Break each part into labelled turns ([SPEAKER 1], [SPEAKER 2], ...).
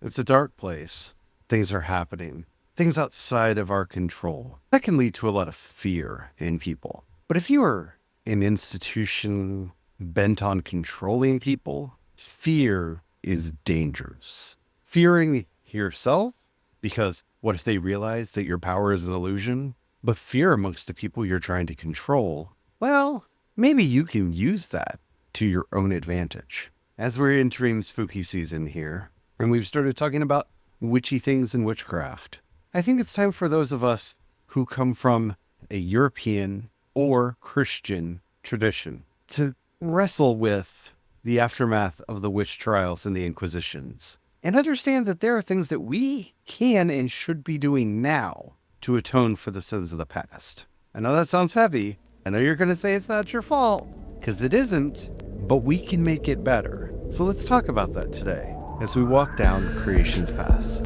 [SPEAKER 1] It's a dark place. Things are happening. Things outside of our control. That can lead to a lot of fear in people. But if you are an institution bent on controlling people, fear is dangerous. Fearing yourself, because what if they realize that your power is an illusion? But fear amongst the people you're trying to control, well, maybe you can use that to your own advantage. As we're entering spooky season here, and we've started talking about witchy things and witchcraft, I think it's time for those of us who come from a European or Christian tradition to wrestle with the aftermath of the witch trials and the Inquisitions, and understand that there are things that we can and should be doing now to atone for the sins of the past. I know that sounds heavy. I know you're going to say it's not your fault, because it isn't, but we can make it better. So let's talk about that today as we walk down creation's paths.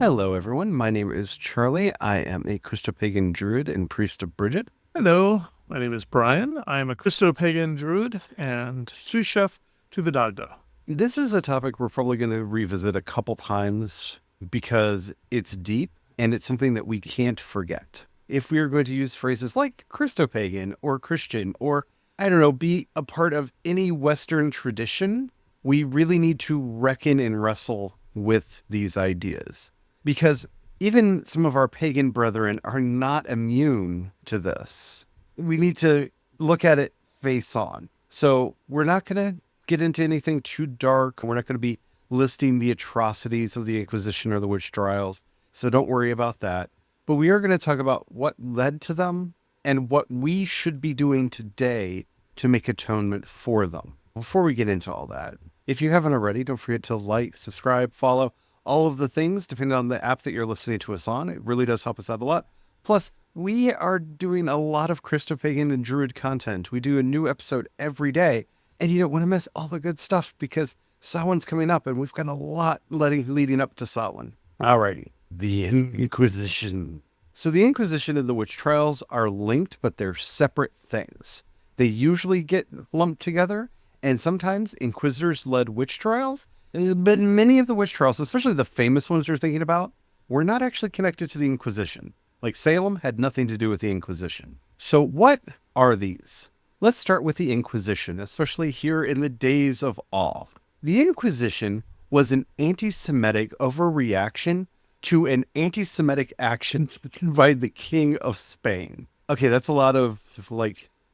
[SPEAKER 1] Hello everyone, my name is Charlie. I am a Christopagan Druid and priest of Bridget.
[SPEAKER 2] Hello, my name is Brian. I am a Christopagan Druid and sous chef to the Dagda.
[SPEAKER 1] This is a topic we're probably going to revisit a couple times because it's deep and it's something that we can't forget. If we are going to use phrases like Christopagan or Christian or, I don't know, be a part of any Western tradition, we really need to reckon and wrestle with these ideas. Because even some of our pagan brethren are not immune to this. We need to look at it face on. So we're not going to get into anything too dark. We're not going to be listing the atrocities of the Inquisition or the witch trials. So don't worry about that. But we are going to talk about what led to them and what we should be doing today to make atonement for them. Before we get into all that, if you haven't already, don't forget to like, subscribe, follow, all of the things, depending on the app that you're listening to us on. It really does help us out a lot. Plus, we are doing a lot of Christopagan and Druid content. We do a new episode every day, and you don't want to miss all the good stuff because Samhain's coming up, and we've got a lot leading up to Samhain. Alrighty. The Inquisition. So the Inquisition and the witch trials are linked, but they're separate things. They usually get lumped together, and sometimes Inquisitors-led witch trials. But many of the witch trials, especially the famous ones you're thinking about, were not actually connected to the Inquisition. Like Salem had nothing to do with the Inquisition. So what are these? Let's start with the Inquisition, especially here in the days of awe. The Inquisition was an anti-Semitic overreaction to an anti-Semitic action by the King of Spain. Okay, that's a lot of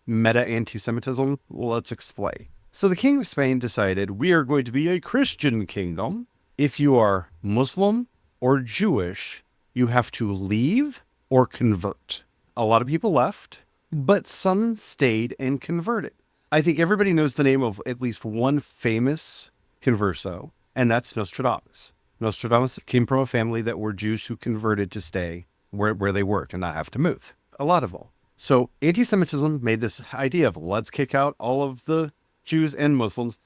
[SPEAKER 1] meta anti-Semitism. Let's explain. So the King of Spain decided we are going to be a Christian kingdom. If you are Muslim or Jewish, you have to leave or convert. A lot of people left, but some stayed and converted. I think everybody knows the name of at least one famous converso, and that's Nostradamus. Nostradamus came from a family that were Jews who converted to stay where they worked and not have to move. A lot of them. So anti-Semitism made this idea of let's kick out all of the Jews and Muslims.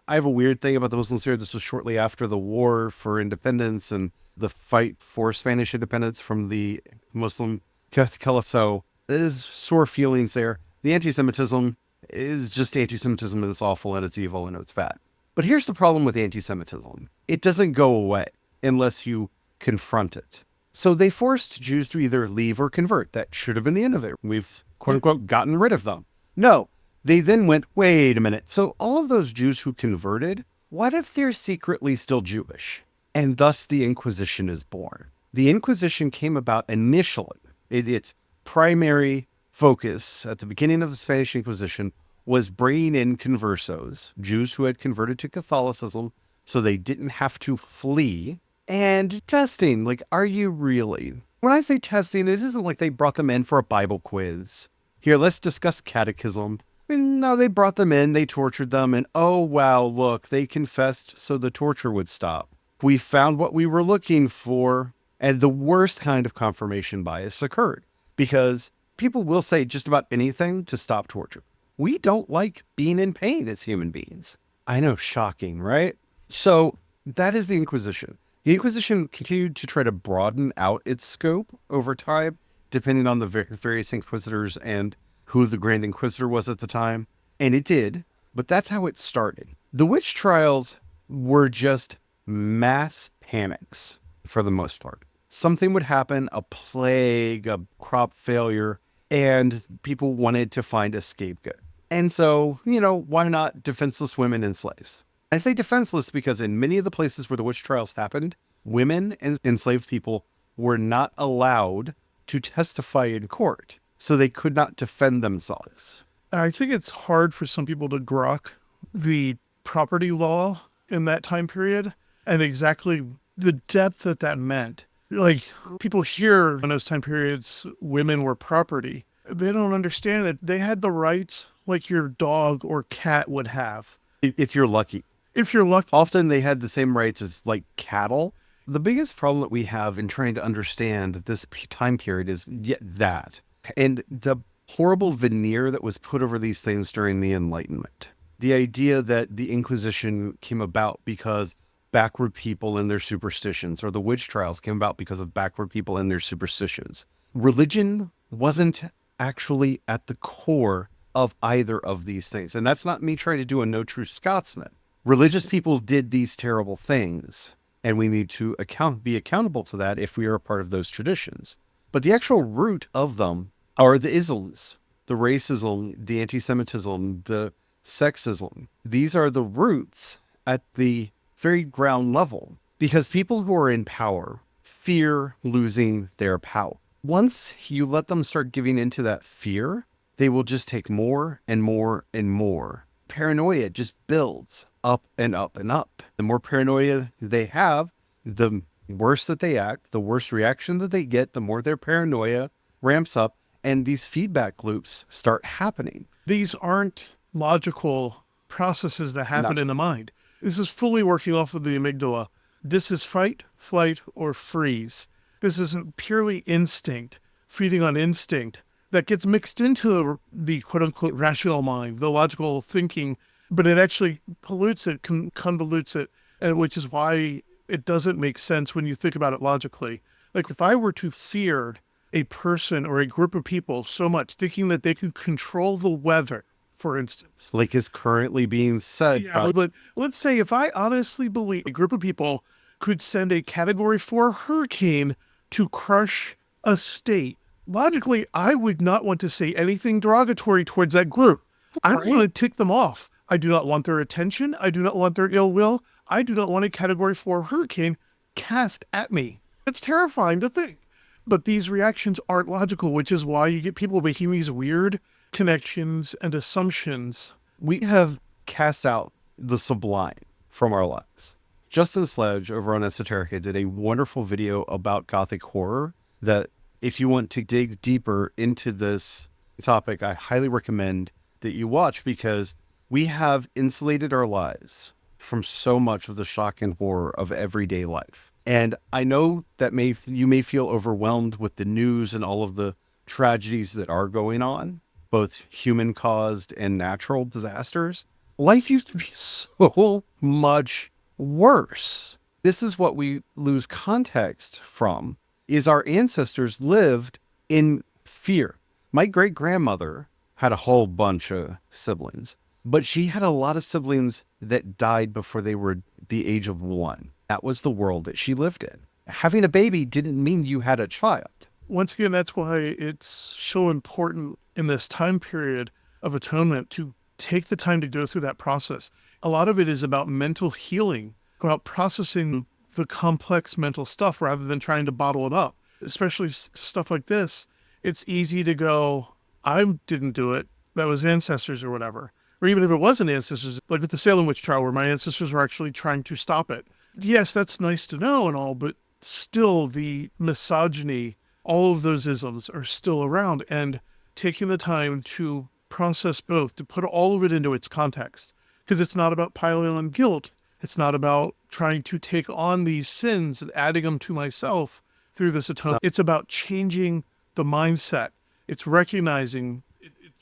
[SPEAKER 1] I have a weird thing about the Muslims here. This was shortly after the war for independence and the fight for Spanish independence from the Muslim Caliphate. So there's sore feelings there. The anti-Semitism is just anti-Semitism, and it's awful and it's evil and it's bad. But here's the problem with anti-Semitism. It doesn't go away unless you confront it. So they forced Jews to either leave or convert. That should have been the end of it. We've, quote unquote, gotten rid of them. No. They then went, wait a minute. So all of those Jews who converted, what if they're secretly still Jewish? And thus the Inquisition is born. The Inquisition came about initially. Its primary focus at the beginning of the Spanish Inquisition was bringing in conversos, Jews who had converted to Catholicism, so they didn't have to flee, and testing. Are you really? When I say testing, it isn't like they brought them in for a Bible quiz. Here, let's discuss catechism. No, they brought them in, they tortured them, and oh wow, look, they confessed so the torture would stop. We found what we were looking for, and the worst kind of confirmation bias occurred, because people will say just about anything to stop torture. We don't like being in pain as human beings. I know, shocking, right? So that is the Inquisition. The Inquisition continued to try to broaden out its scope over time, depending on the various inquisitors and who the Grand Inquisitor was at the time. And it did, but that's how it started. The witch trials were just mass panics for the most part. Something would happen, a plague, a crop failure, and people wanted to find a scapegoat. And so, why not defenseless women and slaves? I say defenseless because in many of the places where the witch trials happened, women and enslaved people were not allowed to testify in court, so they could not defend themselves.
[SPEAKER 2] I think it's hard for some people to grok the property law in that time period and exactly the depth that meant. Like, people hear in those time periods, women were property. They don't understand that they had the rights like your dog or cat would have.
[SPEAKER 1] If you're lucky.
[SPEAKER 2] If you're lucky.
[SPEAKER 1] Often they had the same rights as like cattle. The biggest problem that we have in trying to understand this time period is yet that. And the horrible veneer that was put over these things during the Enlightenment. The idea that the Inquisition came about because backward people and their superstitions, or the witch trials came about because of backward people and their superstitions. Religion wasn't actually at the core of either of these things. And that's not me trying to do a no true Scotsman. Religious people did these terrible things, and we need to be accountable to that if we are a part of those traditions. But the actual root of them are the isms, the racism, the antisemitism, the sexism. These are the roots at the very ground level, because people who are in power fear losing their power. Once you let them start giving into that fear, they will just take more and more and more. Paranoia just builds up and up and up. The more paranoia they have, the worse that they act, the worse reaction that they get, the more their paranoia ramps up, and these feedback loops start happening.
[SPEAKER 2] These aren't logical processes that happen in the mind. This is fully working off of the amygdala. This is fight, flight, or freeze. This is purely instinct, feeding on instinct that gets mixed into the quote-unquote rational mind, the logical thinking, but it actually pollutes it, convolutes it, and which is why it doesn't make sense when you think about it logically. Like, if I were to fear a person or a group of people so much, thinking that they could control the weather, for instance.
[SPEAKER 1] Like is currently being said.
[SPEAKER 2] Yeah, but let's say if I honestly believe a group of people could send a Category 4 hurricane to crush a state, logically, I would not want to say anything derogatory towards that group. I don't want to tick them off. I do not want their attention. I do not want their ill will. I do not want a Category 4 hurricane cast at me. It's terrifying to think. But these reactions aren't logical, which is why you get people making these weird connections and assumptions.
[SPEAKER 1] We have cast out the sublime from our lives. Justin Sledge over on Esoterica did a wonderful video about Gothic horror that if you want to dig deeper into this topic, I highly recommend that you watch, because we have insulated our lives from so much of the shock and horror of everyday life. And I know that you may feel overwhelmed with the news and all of the tragedies that are going on, both human-caused and natural disasters. Life used to be so much worse. This is what we lose context from, is our ancestors lived in fear. My great-grandmother had a whole bunch of siblings, but she had a lot of siblings that died before they were the age of 1. That was the world that she lived in. Having a baby didn't mean you had a child.
[SPEAKER 2] Once again, that's why it's so important in this time period of atonement to take the time to go through that process. A lot of it is about mental healing, about processing the complex mental stuff rather than trying to bottle it up. Especially stuff like this, it's easy to go, I didn't do it, that was ancestors or whatever. Or even if it wasn't ancestors, like with the Salem witch trial where my ancestors were actually trying to stop it. Yes, that's nice to know and all, but still the misogyny, all of those isms are still around, and taking the time to process both, to put all of it into its context. Because it's not about piling on guilt. It's not about trying to take on these sins and adding them to myself through this atonement. It's about changing the mindset. It's recognizing,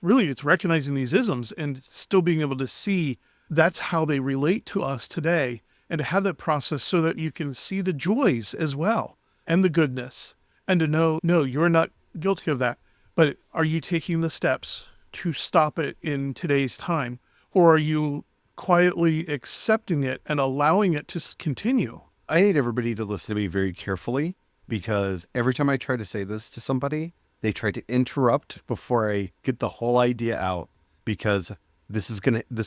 [SPEAKER 2] it's recognizing these isms and still being able to see that's how they relate to us today, and to have that process so that you can see the joys as well and the goodness, and to know, no, you're not guilty of that, but are you taking the steps to stop it in today's time? Or are you quietly accepting it and allowing it to continue?
[SPEAKER 1] I need everybody to listen to me very carefully, because every time I try to say this to somebody, they try to interrupt before I get the whole idea out, because this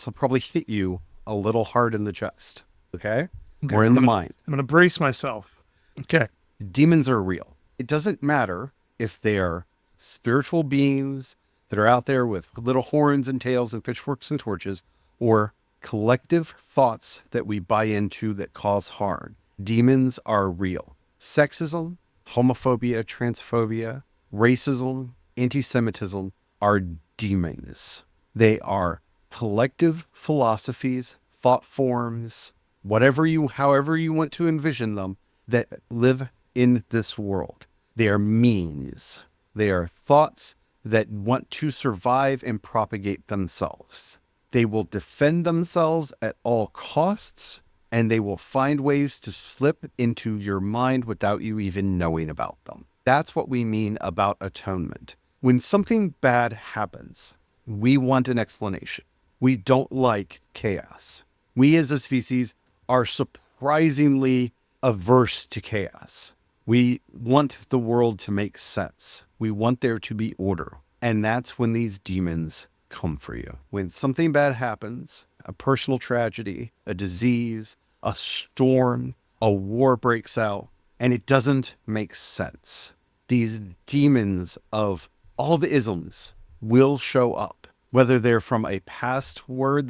[SPEAKER 1] will probably hit you a little hard in the chest. Okay? Or in the mind.
[SPEAKER 2] I'm going to brace myself. Okay.
[SPEAKER 1] Demons are real. It doesn't matter if they are spiritual beings that are out there with little horns and tails and pitchforks and torches, or collective thoughts that we buy into that cause harm. Demons are real. Sexism, homophobia, transphobia, racism, antisemitism are demons. They are collective philosophies, thought forms, however you want to envision them, that live in this world. They are means. They are thoughts that want to survive and propagate themselves. They will defend themselves at all costs, and they will find ways to slip into your mind without you even knowing about them. That's what we mean about atonement. When something bad happens, we want an explanation. We don't like chaos. We as a species are surprisingly averse to chaos. We want the world to make sense. We want there to be order. And that's when these demons come for you. When something bad happens, a personal tragedy, a disease, a storm, a war breaks out, and it doesn't make sense, these demons of all the isms will show up, whether they're from a past word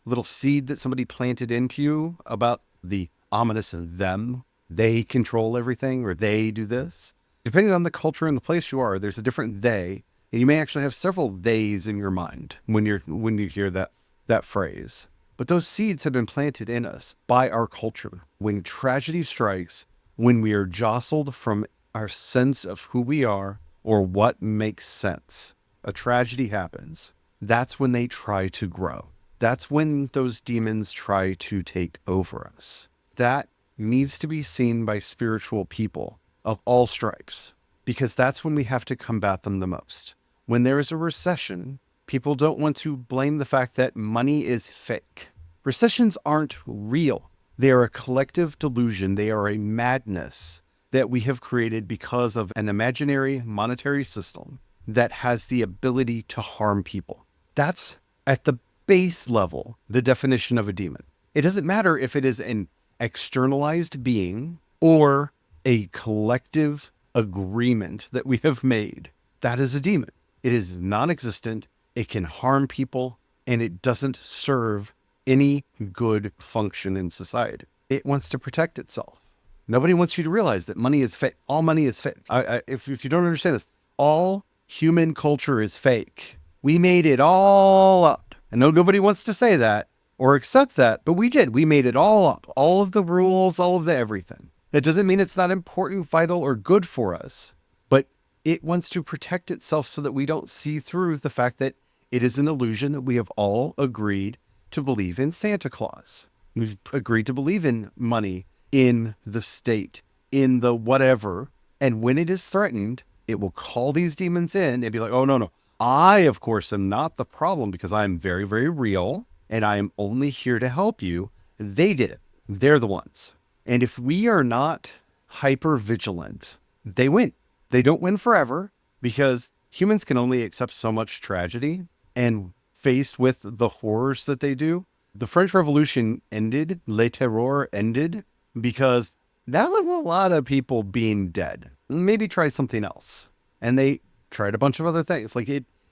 [SPEAKER 1] little seed that somebody planted into you about the ominous them, they control everything, or they do this. Depending on the culture and the place you are, there's a different they, and you may actually have several theys in your mind when you hear that phrase. But those seeds have been planted in us by our culture. When tragedy strikes, when we are jostled from our sense of who we are or what makes sense, a tragedy happens. That's when they try to grow. That's when those demons try to take over us. That needs to be seen by spiritual people of all stripes, because that's when we have to combat them the most. When there is a recession, people don't want to blame the fact that money is fake. Recessions aren't real. They are a collective delusion. They are a madness that we have created because of an imaginary monetary system that has the ability to harm people. That's at the base level, the definition of a demon. It doesn't matter if it is an externalized being or a collective agreement that we have made. That is a demon. It is non-existent. It can harm people, and it doesn't serve any good function in society. It wants to protect itself. Nobody wants you to realize that money is fake. All money is fake. If you don't understand this, all human culture is fake. We made it all up. I know nobody wants to say that or accept that, but we did. We made it all up. All of the rules, all of the everything. That doesn't mean it's not important, vital, or good for us, but it wants to protect itself so that we don't see through the fact that it is an illusion that we have all agreed to believe in Santa Claus. We've agreed to believe in money, in the state, in the whatever. And when it is threatened, it will call these demons in and be like, oh, no. I, of course, am not the problem because I'm very, very real and I am only here to help you. They did it. They're the ones. And if we are not hyper vigilant, they win. They don't win forever because humans can only accept so much tragedy, and faced with the horrors that they do, the French Revolution ended, Le Terror ended, because that was a lot of people being dead. Maybe try something else. And they tried a bunch of other things. Like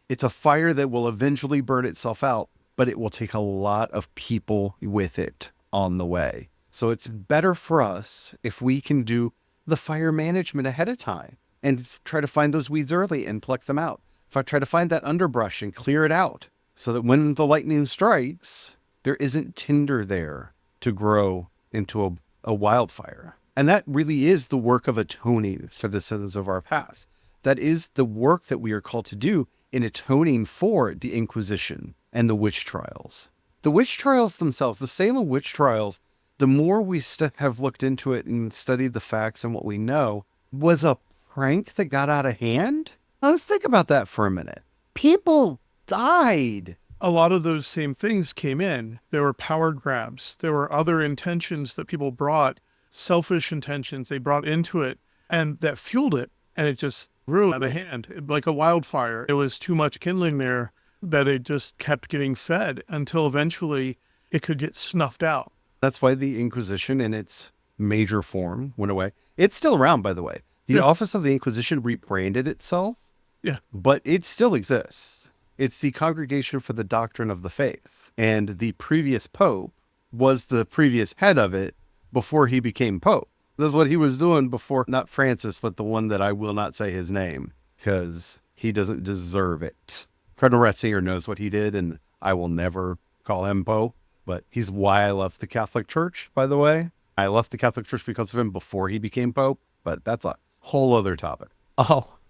[SPEAKER 1] it's a fire that will eventually burn itself out, but it will take a lot of people with it on the way. So it's better for us if we can do the fire management ahead of time and try to find those weeds early and pluck them out. If I try to find that underbrush and clear it out so that when the lightning strikes, there isn't tinder there to grow into a wildfire. And that really is the work of atoning for the sins of our past. That is the work that we are called to do in atoning for the Inquisition and the witch trials. The witch trials themselves, the Salem witch trials, the more we have looked into it and studied the facts and what we know, was a prank that got out of hand. Let's think about that for a minute. People died.
[SPEAKER 2] A lot of those same things came in. There were power grabs. There were other intentions that people brought, selfish intentions they brought into it, and that fueled it. And it just grew out of hand like a wildfire. It was too much kindling there that it just kept getting fed until eventually it could get snuffed out.
[SPEAKER 1] That's why the Inquisition in its major form went away. It's still around, by the way. The Office of the Inquisition rebranded itself, but it still exists. It's the Congregation for the Doctrine of the Faith. And the previous pope was the previous head of it before he became pope. That's what he was doing before, not Francis, but the one that I will not say his name because he doesn't deserve it. Cardinal Ratzinger knows what he did, and I will never call him pope. But he's why I left the Catholic Church, by the way. I left the Catholic Church because of him before he became pope, but that's a whole other topic.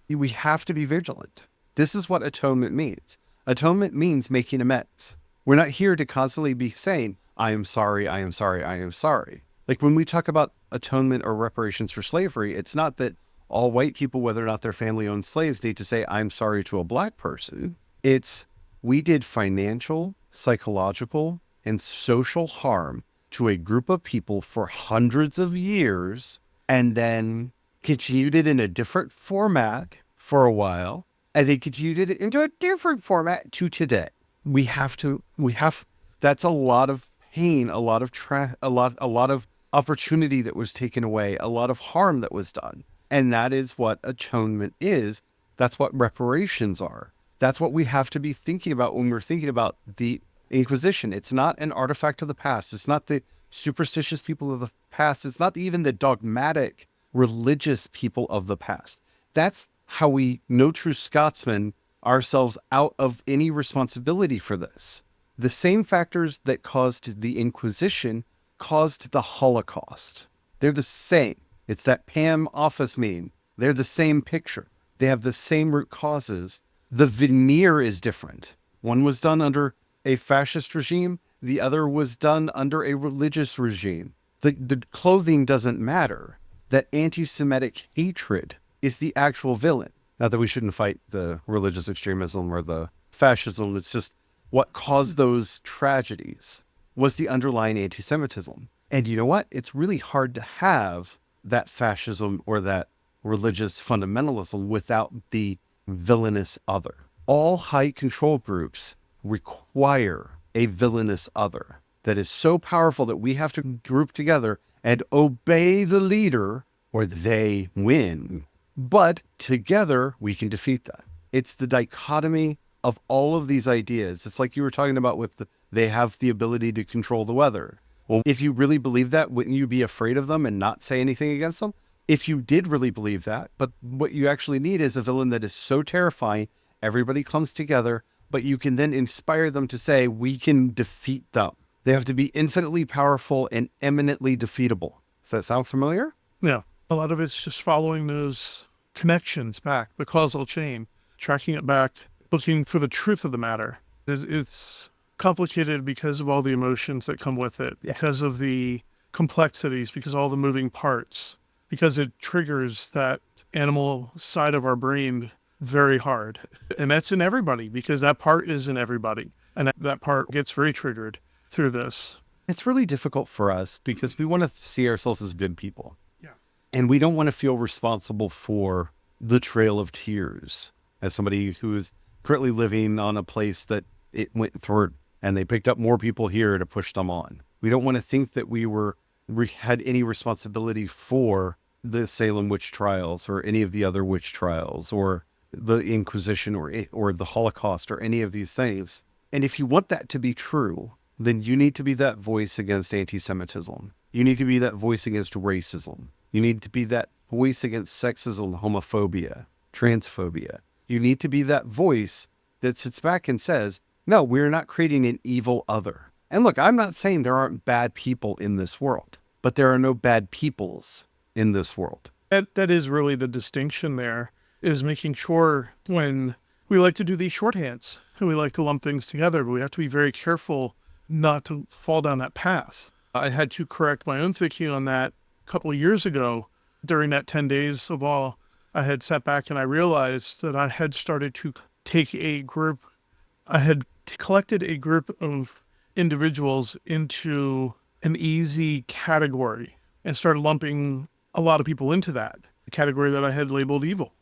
[SPEAKER 1] We have to be vigilant. This is what atonement means. Atonement means making amends. We're not here to constantly be saying, I am sorry, I am sorry, I am sorry. Like when we talk about atonement or reparations for slavery, it's not that all white people, whether or not their family owned slaves, need to say, I'm sorry to a black person. It's, we did financial, psychological, and social harm to a group of people for hundreds of years and then continued it in a different format for a while, and they continued it into a different format to today. That's a lot of pain, a lot of opportunity that was taken away, a lot of harm that was done. And that is what atonement is. That's what reparations are. That's what we have to be thinking about when we're thinking about the Inquisition. It's not an artifact of the past. It's not the superstitious people of the past. It's not even the dogmatic religious people of the past. That's how we, no true Scotsman, ourselves out of any responsibility for this. The same factors that caused the Inquisition caused the Holocaust. They're the same. It's that Pam office meme. They're the same picture. They have the same root causes. The veneer is different. One was done under a fascist regime. The other was done under a religious regime. The clothing doesn't matter. That anti-Semitic hatred is the actual villain. Not that we shouldn't fight the religious extremism or the fascism. It's just what caused those tragedies was the underlying anti-Semitism. And you know what? It's really hard to have that fascism or that religious fundamentalism without the villainous other. All high control groups require a villainous other that is so powerful that we have to group together and obey the leader or they win. But together we can defeat that. It's the dichotomy of all of these ideas. It's like you were talking about with they have the ability to control the weather. Well, if you really believe that, wouldn't you be afraid of them and not say anything against them? If you did really believe that, but what you actually need is a villain that is so terrifying, everybody comes together, but you can then inspire them to say, we can defeat them. They have to be infinitely powerful and eminently defeatable. Does that sound familiar?
[SPEAKER 2] Yeah. A lot of it's just following those connections back, the causal chain, tracking it back, looking for the truth of the matter. It's complicated because of all the emotions that come with it, because of the complexities, because of all the moving parts, because it triggers that animal side of our brain very hard. And that's in everybody, because that part is in everybody. And that part gets very triggered through this.
[SPEAKER 1] It's really difficult for us because we want to see ourselves as good people.
[SPEAKER 2] Yeah.
[SPEAKER 1] And we don't want to feel responsible for the trail of tears as somebody who is currently living on a place that it went through and they picked up more people here to push them on. We don't want to think that we had any responsibility for the Salem witch trials or any of the other witch trials or the Inquisition or the Holocaust or any of these things. And if you want that to be true, then you need to be that voice against anti-Semitism. You need to be that voice against racism. You need to be that voice against sexism, homophobia, transphobia. You need to be that voice that sits back and says, no, we're not creating an evil other. And look, I'm not saying there aren't bad people in this world, but there are no bad peoples in this world.
[SPEAKER 2] That is really the distinction there, is making sure when we like to do these shorthands and we like to lump things together, but we have to be very careful not to fall down that path. I had to correct my own thinking on that a couple of years ago. During that 10 days of all, I had sat back and I realized that I had started to take a group I had collected a group of individuals into an easy category and started lumping a lot of people into that category that I had labeled evil,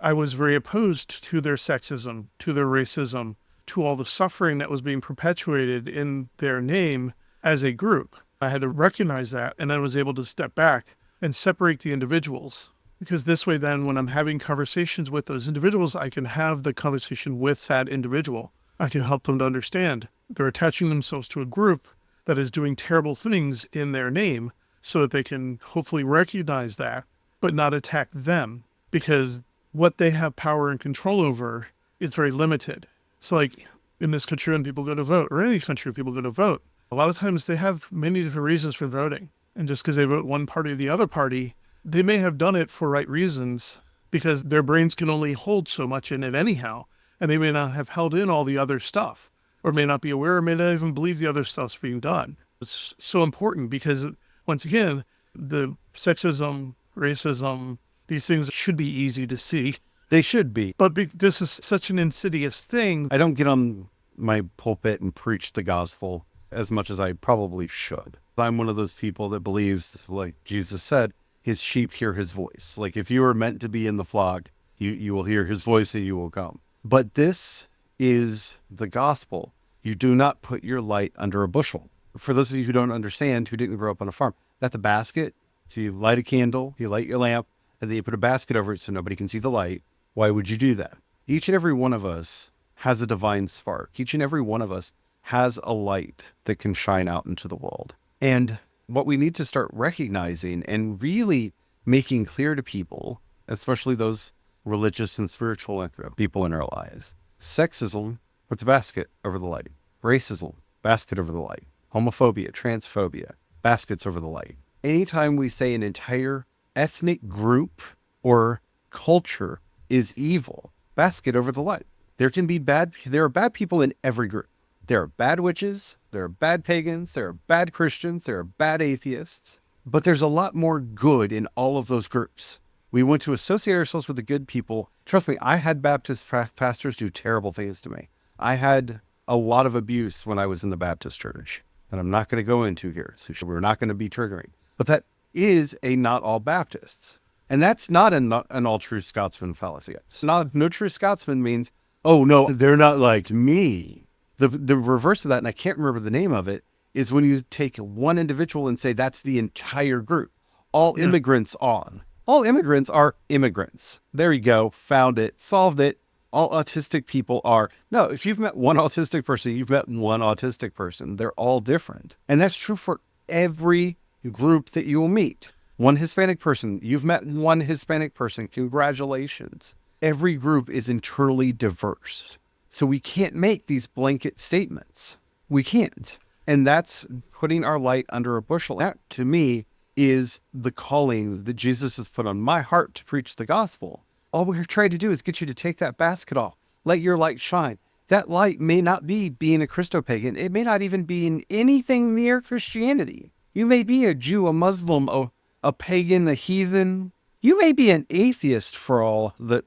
[SPEAKER 2] I was very opposed to their sexism, to their racism, to all the suffering that was being perpetuated in their name as a group. I had to recognize that, and I was able to step back and separate the individuals. Because this way then, when I'm having conversations with those individuals, I can have the conversation with that individual. I can help them to understand they're attaching themselves to a group that is doing terrible things in their name so that they can hopefully recognize that, but not attack them, because what they have power and control over is very limited. So like in this country when people go to vote, or any country when people go to vote, a lot of times they have many different reasons for voting. And just because they vote one party or the other party, they may have done it for right reasons because their brains can only hold so much in it anyhow. And they may not have held in all the other stuff, or may not be aware, or may not even believe the other stuff's being done. It's so important because, once again, the sexism, racism, these things should be easy to see.
[SPEAKER 1] They should be.
[SPEAKER 2] But this is such an insidious thing.
[SPEAKER 1] I don't get on my pulpit and preach the gospel as much as I probably should. I'm one of those people that believes, like Jesus said, his sheep hear his voice. Like if you are meant to be in the flock, you will hear his voice and you will come. But this is the gospel. You do not put your light under a bushel. For those of you who don't understand, who didn't grow up on a farm, that's a basket. So you light a candle, you light your lamp, and then you put a basket over it so nobody can see the light. Why would you do that? Each and every one of us has a divine spark. Each and every one of us has a light that can shine out into the world. And what we need to start recognizing and really making clear to people, especially those religious and spiritual people in our lives, sexism puts a basket over the light. Racism, basket over the light. Homophobia, transphobia, baskets over the light. Anytime we say an entire ethnic group or culture is evil, basket over the light. There are bad people in every group. There are bad witches, there are bad pagans, there are bad Christians, there are bad atheists, but there's a lot more good in all of those groups. We want to associate ourselves with the good people. Trust me, I had Baptist pastors do terrible things to me. I had a lot of abuse when I was in the Baptist church, and I'm not going to go into here, so we're not going to be triggering. But that is a not all Baptists. And that's not an all true Scotsman fallacy. No true Scotsman means, oh no, they're not like me. The reverse of that, and I can't remember the name of it, is when you take one individual and say that's the entire group. All immigrants on. All immigrants are immigrants. There you go. Found it. Solved it. All autistic people are. No, if you've met one autistic person, you've met one autistic person. They're all different. And that's true for every group that you will meet. One Hispanic person, you've met one Hispanic person. Congratulations. Every group is internally diverse. So we can't make these blanket statements. We can't. And that's putting our light under a bushel. That, to me, is the calling that Jesus has put on my heart to preach the gospel. All we're trying to do is get you to take that basket off. Let your light shine. That light may not be being a Christopagan. It may not even be in anything near Christianity. You may be a Jew, a Muslim, a pagan, a heathen. You may be an atheist for all that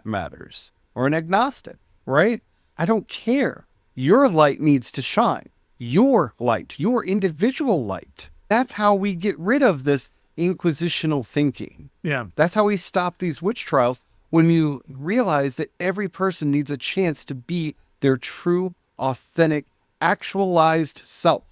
[SPEAKER 1] matters, or an agnostic. Right? I don't care. Your light needs to shine. Your light, your individual light. That's how we get rid of this inquisitional thinking.
[SPEAKER 2] Yeah.
[SPEAKER 1] That's how we stop these witch trials, when you realize that every person needs a chance to be their true, authentic, actualized self.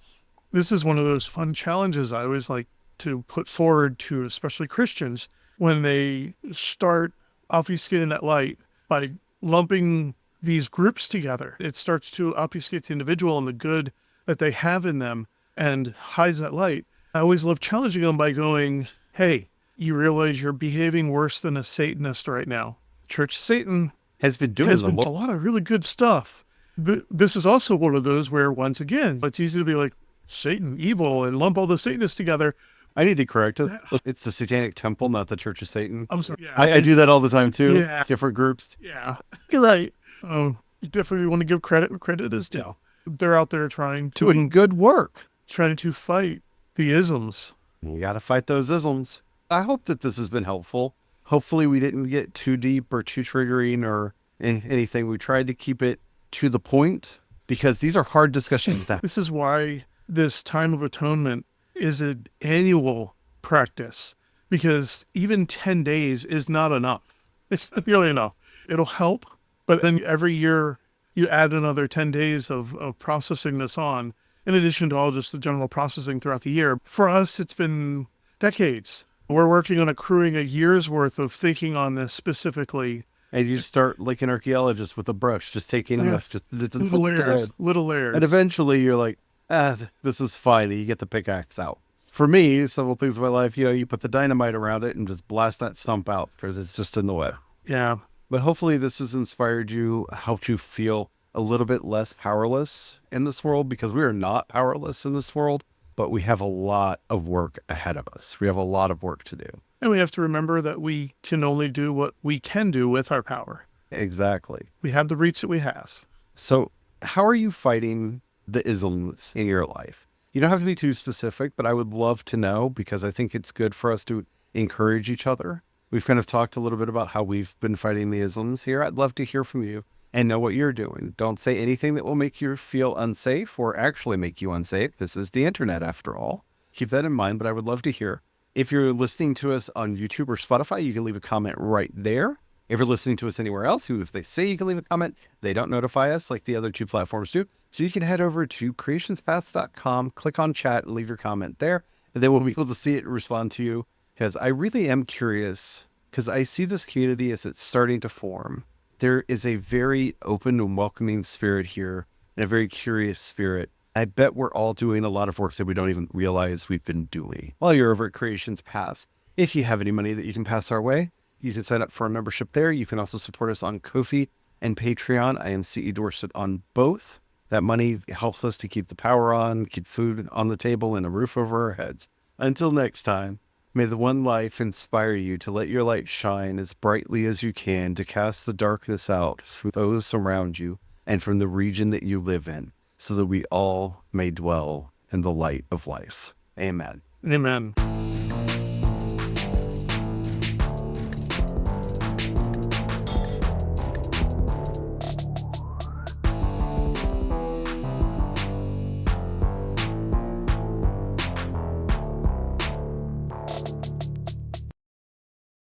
[SPEAKER 2] This is one of those fun challenges I always like to put forward to especially Christians when they start obfuscating that light by lumping these groups together. It starts to obfuscate the individual and the good that they have in them and hides that light. I always love challenging them by going, hey, you realize you're behaving worse than a Satanist right now. Church of Satan
[SPEAKER 1] has been doing
[SPEAKER 2] a lot of really good stuff. This is also one of those where, once again, it's easy to be like, Satan, evil, and lump all the Satanists together.
[SPEAKER 1] I need to correct it. It's the Satanic Temple, not the Church of Satan.
[SPEAKER 2] I'm sorry. Yeah.
[SPEAKER 1] I do that all the time too.
[SPEAKER 2] Yeah.
[SPEAKER 1] Different groups.
[SPEAKER 2] Yeah. You're right. Oh, you definitely want to give credit where credit is due. They're out there
[SPEAKER 1] doing good work.
[SPEAKER 2] Trying to fight the isms.
[SPEAKER 1] You got to fight those isms. I hope that this has been helpful. Hopefully we didn't get too deep or too triggering or anything. We tried to keep it to the point because these are hard discussions.
[SPEAKER 2] This is why this time of atonement is an annual practice, because even 10 days is not enough. It's not really enough. It'll help, but then every year you add another 10 days of processing this on, in addition to all just the general processing throughout the year. For us, it's been decades. We're working on accruing a year's worth of thinking on this specifically.
[SPEAKER 1] And you start like an archaeologist with a brush, just taking enough, just
[SPEAKER 2] Little layers.
[SPEAKER 1] And eventually you're like, this is fine. And you get the pickaxe out. For me, several things in my life, you put the dynamite around it and just blast that stump out because it's just in the way.
[SPEAKER 2] Yeah.
[SPEAKER 1] But hopefully this has inspired you, helped you feel a little bit less powerless in this world, because we are not powerless in this world, but we have a lot of work ahead of us. We have a lot of work to do.
[SPEAKER 2] And we have to remember that we can only do what we can do with our power.
[SPEAKER 1] Exactly.
[SPEAKER 2] We have the reach that we have.
[SPEAKER 1] So how are you fighting the isms in your life? You don't have to be too specific, but I would love to know, because I think it's good for us to encourage each other. We've kind of talked a little bit about how we've been fighting the isms here. I'd love to hear from you and know what you're doing. Don't say anything that will make you feel unsafe or actually make you unsafe. This is the internet after all. Keep that in mind, but I would love to hear. If you're listening to us on YouTube or Spotify, you can leave a comment right there. If you're listening to us anywhere else, if they say you can leave a comment, they don't notify us like the other two platforms do. So you can head over to creationspaths.com, click on chat, and leave your comment there. And then we'll be able to see it and respond to you. Because I really am curious, because I see this community as it's starting to form. There is a very open and welcoming spirit here, and a very curious spirit. I bet we're all doing a lot of work that we don't even realize we've been doing while you're over at Creations Paths. If you have any money that you can pass our way, you can sign up for a membership there. You can also support us on Ko-fi and Patreon. I am CE Dorset on both. That money helps us to keep the power on, keep food on the table, and a roof over our heads. Until next time, may the one life inspire you to let your light shine as brightly as you can, to cast the darkness out from those around you and from the region that you live in, so that we all may dwell in the light of life. Amen.
[SPEAKER 2] Amen.